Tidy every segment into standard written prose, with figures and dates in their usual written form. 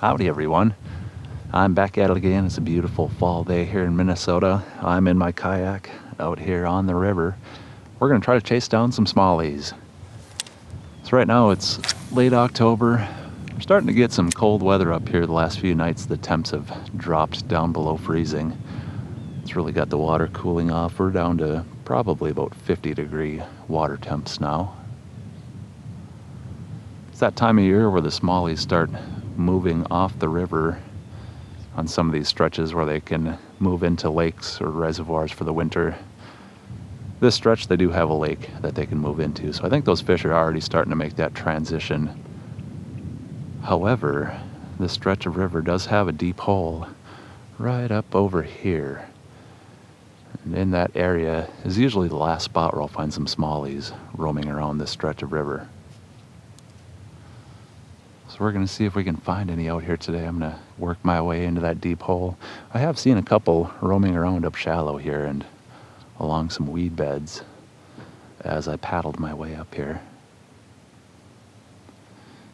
Howdy everyone, I'm back at it again. It's a beautiful fall day here in Minnesota. I'm in my kayak out here on the river. We're going to try to chase down some smallies. So right now it's late October. We're starting to get some cold weather up here the last few nights. The temps have dropped down below freezing. It's really got the water cooling off. We're down to probably about 50-degree water temps now. It's that time of year where the smallies start moving off the river on some of these stretches where they can move into lakes or reservoirs for the winter. This stretch, they do have a lake that they can move into, so I think those fish are already starting to make that transition. However, this stretch of river does have a deep hole right up over here. And in that area is usually the last spot where I'll find some smallies roaming around this stretch of river. So we're going to see if we can find any out here today. I'm going to work my way into that deep hole. I have seen a couple roaming around up shallow here and along some weed beds as I paddled my way up here.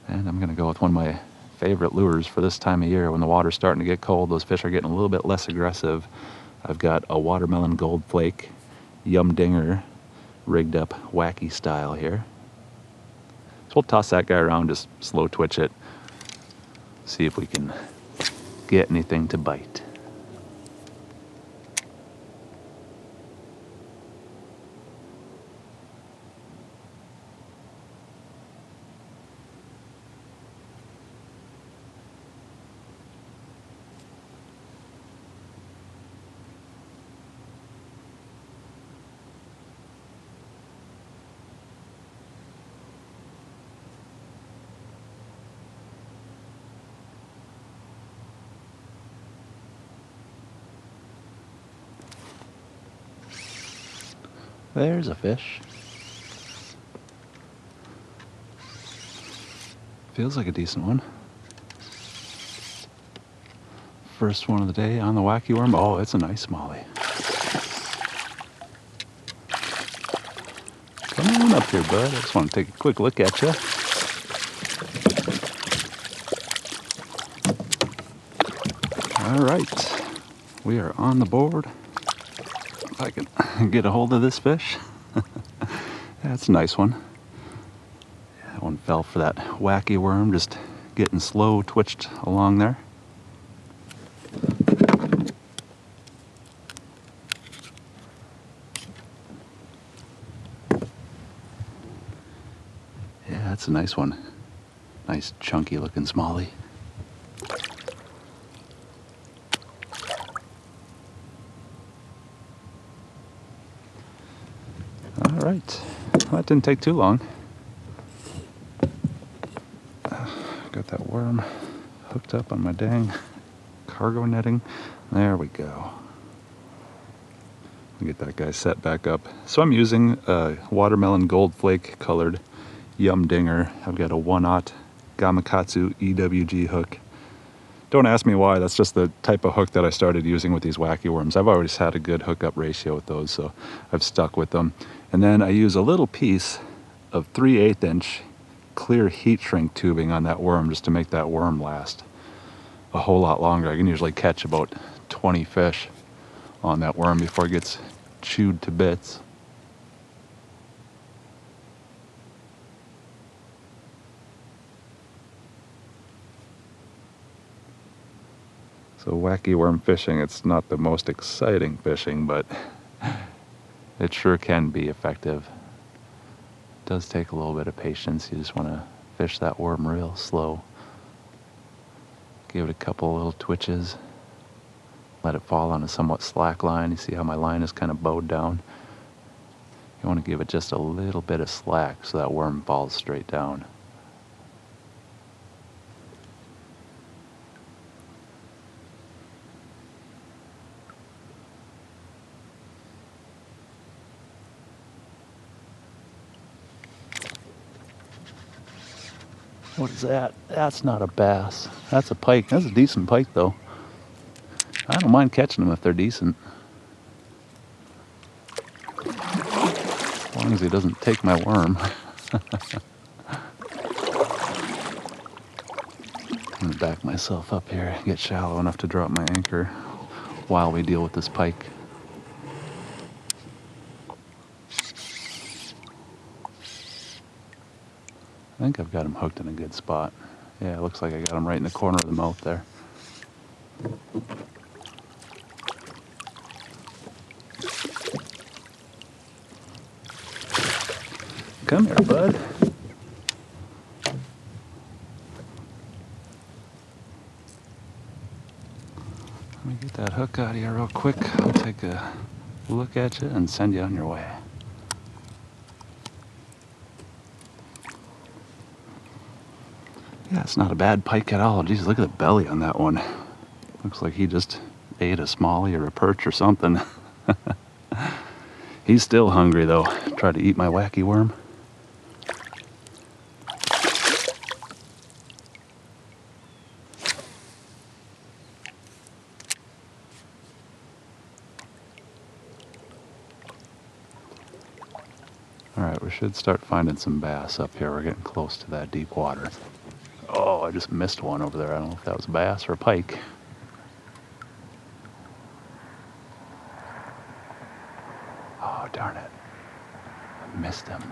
And I'm going to go with one of my favorite lures for this time of year. When the water's starting to get cold, those fish are getting a little bit less aggressive. I've got a watermelon gold flake yum dinger rigged up Wacky style here. So we'll toss that guy around, just slow twitch it, see if we can get anything to bite. There's a fish. Feels like a decent one. First one of the day on the wacky worm. Oh, it's a nice smallie. Come on up here, bud. I just want to take a quick look at you. All right, we are on the board. If I can get a hold of this fish. That's a nice one. That one fell for that wacky worm, just getting slow twitched along there. Yeah, that's a nice one. Nice chunky looking smallie. All right, well, that didn't take too long. Got that worm hooked up on my dang cargo netting. There we go. Get that guy set back up. So I'm using a watermelon gold flake colored yum dinger. I've got a 1/0 Gamakatsu EWG hook. Don't ask me why, that's just the type of hook that I started using with these wacky worms. I've always had a good hookup ratio with those, so I've stuck with them. And then I use a little piece of 3/8 inch clear heat shrink tubing on that worm just to make that worm last a whole lot longer. I can usually catch about 20 fish on that worm before it gets chewed to bits. So wacky worm fishing, it's not the most exciting fishing, but it sure can be effective. It does take a little bit of patience. You just want to fish that worm real slow. Give it a couple little twitches. Let it fall on a somewhat slack line. You see how my line is kind of bowed down? You want to give it just a little bit of slack so that worm falls straight down. What is that? That's not a bass. That's a pike. That's a decent pike though. I don't mind catching them if they're decent. As long as he doesn't take my worm. I'm gonna back myself up here, get shallow enough to drop my anchor while we deal with this pike. I think I've got him hooked in a good spot. Yeah, it looks like I got him right in the corner of the mouth there. Come here, bud. Let me get that hook out of here real quick. I'll take a look at you and send you on your way. Yeah, it's not a bad pike at all. Geez, look at the belly on that one. Looks like he just ate a smallie or a perch or something. He's still hungry though. Tried to eat my wacky worm. Alright, we should start finding some bass up here. We're getting close to that deep water. Oh, I just missed one over there. I don't know if that was a bass or a pike. Oh, darn it. I missed him.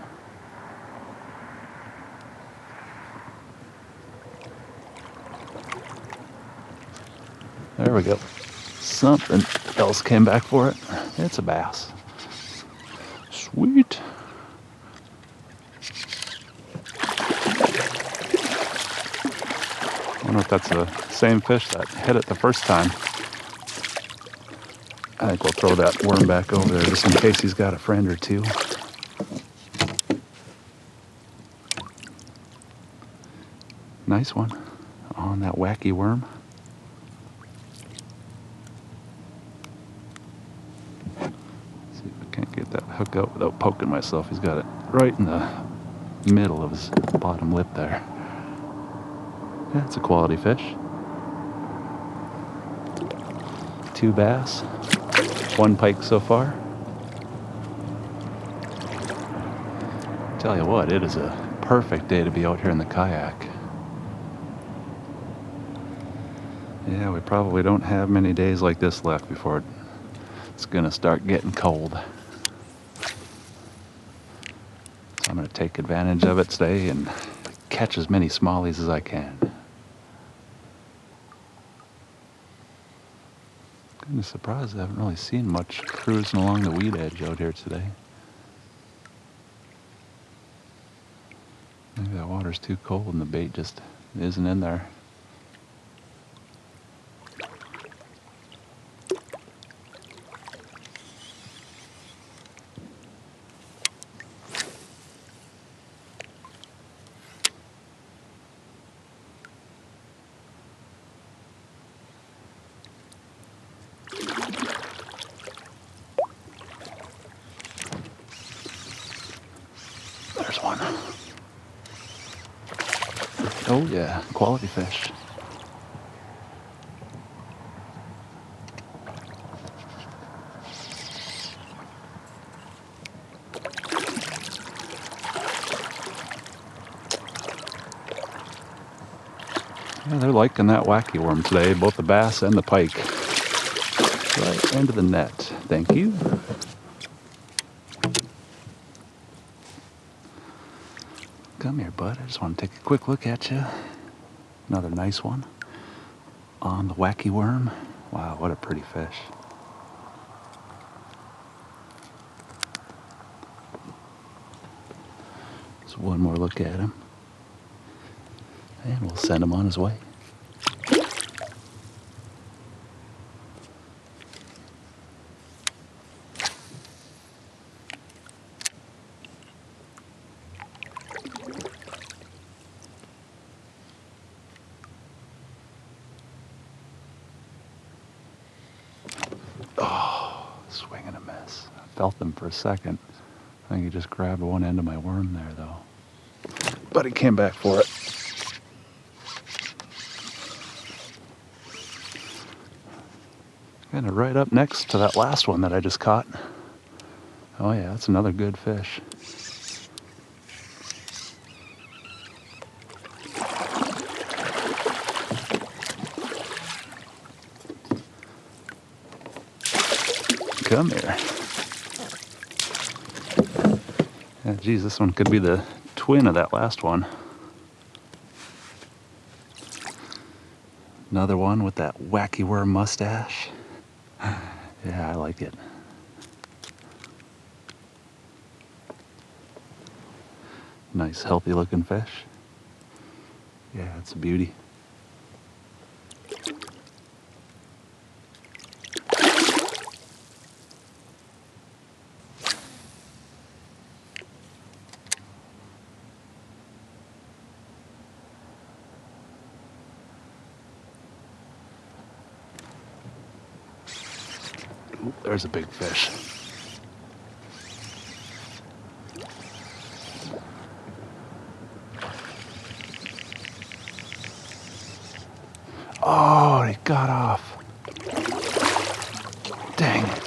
There we go. Something else came back for it. It's a bass. Sweet. I don't know if that's the same fish that hit it the first time. I think we'll throw that worm back over there just in case he's got a friend or two. Nice one on that wacky worm. Let's see if I can't get that hook out without poking myself. He's got it right in the middle of his bottom lip there. Yeah, it's a quality fish. 2 bass, 1 pike so far. Tell you what, it is a perfect day to be out here in the kayak. Yeah, we probably don't have many days like this left before it's gonna start getting cold. So I'm gonna take advantage of it today and catch as many smallies as I can. Kind of surprised I haven't really seen much cruising along the weed edge out here today. Maybe that water's too cold and the bait just isn't in there. There's one. Oh yeah, quality fish. Yeah, they're liking that wacky worm today, both the bass and the pike. Right into the net. Thank you. Come here, bud. I just want to take a quick look at you. Another nice one on the wacky worm. Wow, what a pretty fish. Just one more look at him. And we'll send him on his way. Oh, swing and a miss. I felt them for a second. I think he just grabbed one end of my worm there, though. But he came back for it. Kind of right up next to that last one that I just caught. Oh yeah, that's another good fish. Come here. Yeah, geez, this one could be the twin of that last one. Another one with that wacky worm mustache. Yeah, I like it. Nice, healthy looking fish. Yeah, it's a beauty. Ooh, there's a big fish. Oh, he got off. Dang it.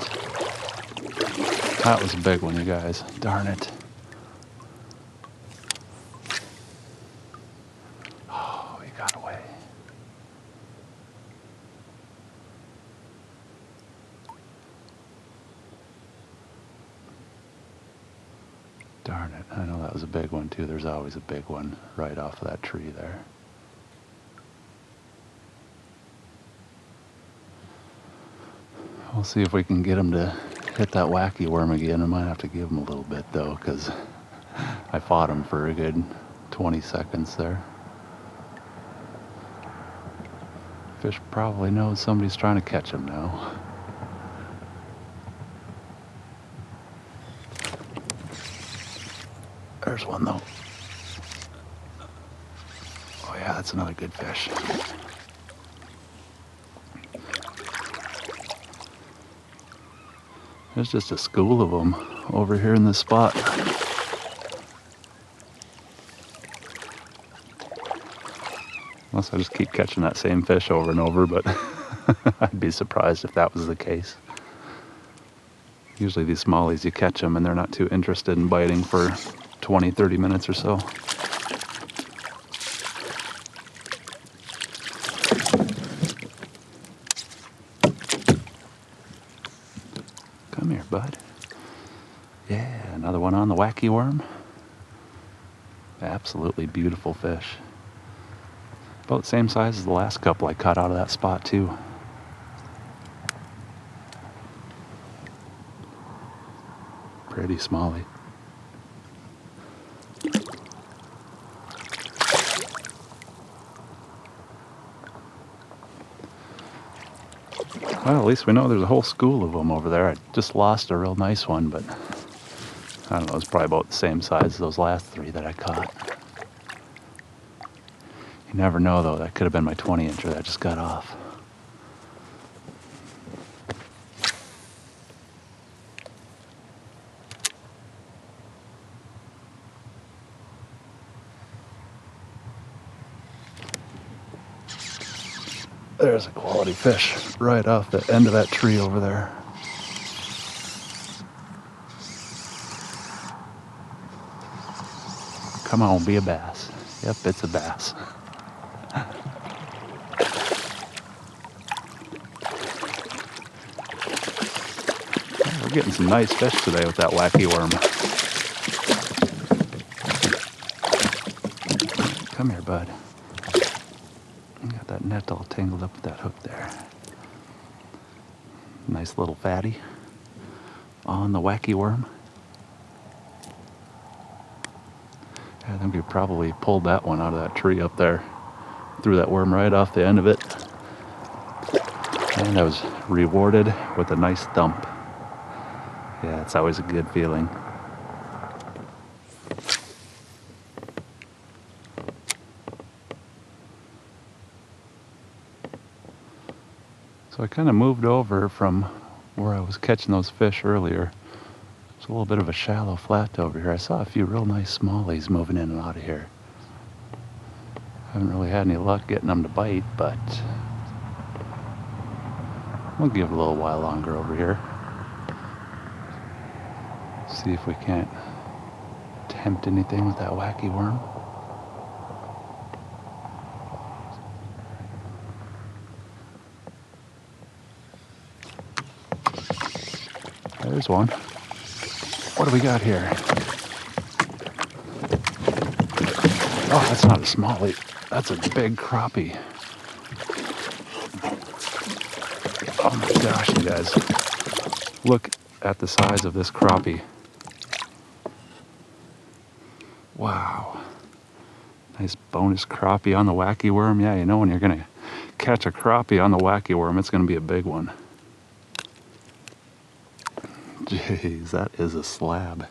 That was a big one, you guys. Darn it. Oh, he got away. Darn it. I know that was a big one, too. There's always a big one right off of that tree there. We'll see if we can get him to hit that wacky worm again. I might have to give him a little bit, though, because I fought him for a good 20 seconds there. Fish probably knows somebody's trying to catch him now. There's one, though. Oh, yeah, that's another good fish. There's just a school of them over here in this spot. Unless I just keep catching that same fish over and over, but I'd be surprised if that was the case. Usually these smallies, you catch them and they're not too interested in biting for 20, 30 minutes or so. Come here, bud. Yeah, another one on the wacky worm. Absolutely beautiful fish. About the same size as the last couple I caught out of that spot too. Pretty smallie. Well, at least we know there's a whole school of them over there. I just lost a real nice one, but I don't know, it's probably about the same size as those last three that I caught. You never know, though. That could have been my 20-incher that just got off. There's a quality fish right off the end of that tree over there. Come on, be a bass. Yep, it's a bass. We're getting some nice fish today with that wacky worm. Come here, bud. Got that net all tangled up with that hook there. Nice little fatty on the wacky worm. I think we probably pulled that one out of that tree up there. Threw that worm right off the end of it. And I was rewarded with a nice thump. Yeah, it's always a good feeling. So I kind of moved over from where I was catching those fish earlier. It's a little bit of a shallow flat over here. I saw a few real nice smallies moving in and out of here. Haven't really had any luck getting them to bite, but we'll give it a little while longer over here. See if we can't tempt anything with that wacky worm. there's one. What do we got here? Oh, that's not a smallie. That's a big crappie. Oh my gosh, you guys. Look at the size of this crappie. Wow. Nice bonus crappie on the wacky worm. Yeah, you know when you're going to catch a crappie on the wacky worm, it's going to be a big one. Jeez, that is a slab.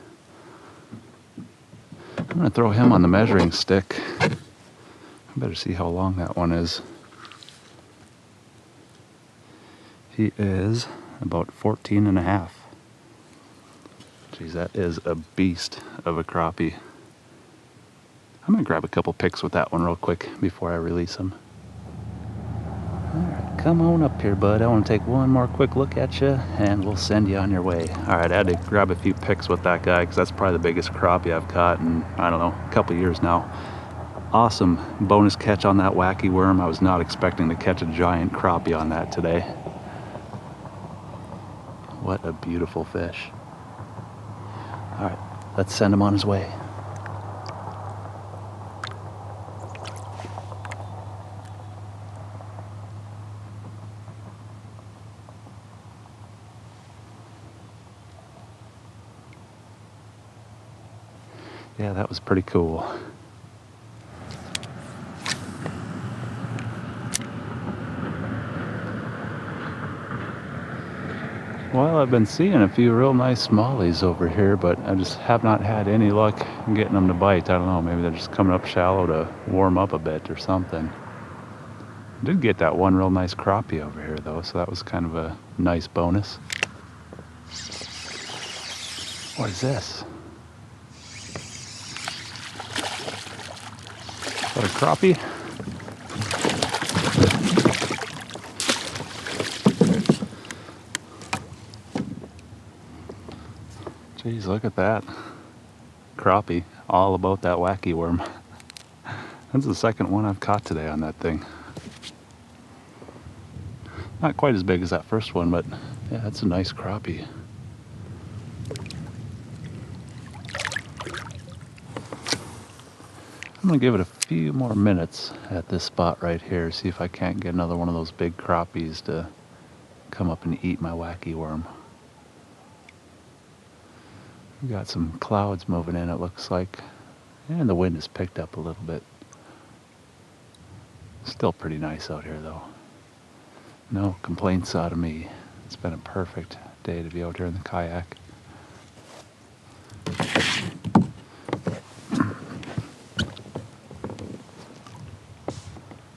I'm going to throw him on the measuring stick. I better see how long that one is. He is about 14 and a half. Jeez, that is a beast of a crappie. I'm going to grab a couple pics with that one real quick before I release him. Alright, come on up here, bud. I want to take one more quick look at you, and we'll send you on your way. Alright, I had to grab a few pics with that guy, because that's probably the biggest crappie I've caught in, I don't know, a couple years now. Awesome bonus catch on that wacky worm. I was not expecting to catch a giant crappie on that today. What a beautiful fish. Alright, let's send him on his way. Yeah, that was pretty cool. Well, I've been seeing a few real nice smallies over here, but I just have not had any luck getting them to bite. I don't know, maybe they're just coming up shallow to warm up a bit or something. I did get that one real nice crappie over here though, so that was kind of a nice bonus. What is this? Is that a crappie? Jeez, look at that. Crappie, all about that wacky worm. That's the second one I've caught today on that thing. Not quite as big as that first one, but yeah, that's a nice crappie. I'm gonna give it a few more minutes at this spot right here, see if I can't get another one of those big crappies to come up and eat my wacky worm. We got some clouds moving in, it looks like, and the wind has picked up a little bit. Still pretty nice out here though. No complaints out of me. It's been a perfect day to be out here in the kayak.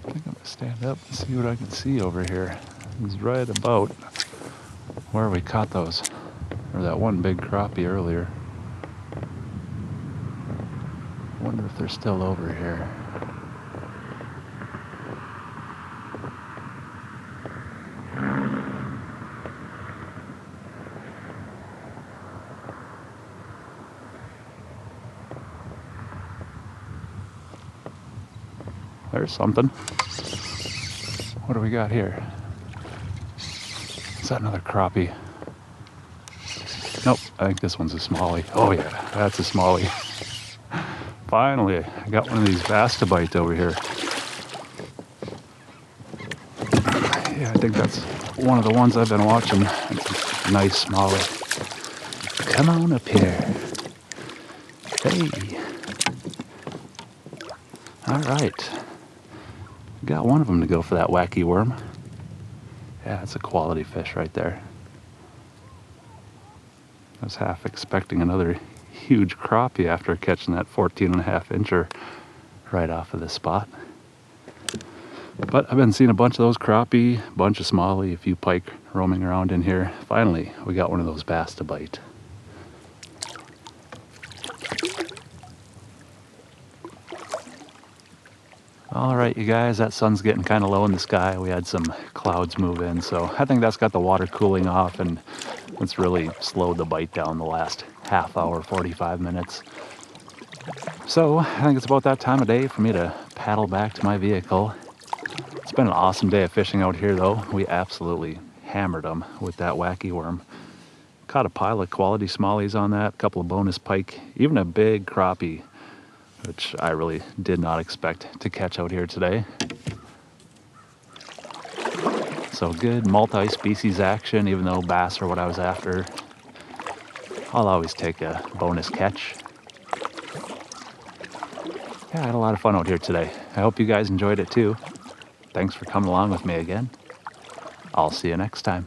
I think I'm gonna stand up and see what I can see over here. It's right about where we caught those, or that one big crappie earlier. Wonder if they're still over here. There's something. What do we got here? Is that another crappie? Nope, I think this one's a smallie. Oh yeah, that's a smallie. Finally, I got one of these bass to bite over here. Yeah, I think that's one of the ones I've been watching. It's a nice smallie. Come on up here. Hey. All right. Got one of them to go for that wacky worm. Yeah, it's a quality fish right there. I was half expecting another huge crappie after catching that 14.5 incher right off of this spot. But I've been seeing a bunch of those crappie, a bunch of smallie, a few pike roaming around in here. Finally, we got one of those bass to bite. All right, you guys, that sun's getting kind of low in the sky. We had some clouds move in, so I think that's got the water cooling off, and it's really slowed the bite down the last half hour, 45 minutes. So I think it's about that time of day for me to paddle back to my vehicle. It's been an awesome day of fishing out here, though. We absolutely hammered them with that wacky worm. Caught a pile of quality smallies on that, a couple of bonus pike, even a big crappie, which I really did not expect to catch out here today. So good multi-species action, even though bass are what I was after. I'll always take a bonus catch. Yeah, I had a lot of fun out here today. I hope you guys enjoyed it too. Thanks for coming along with me again. I'll see you next time.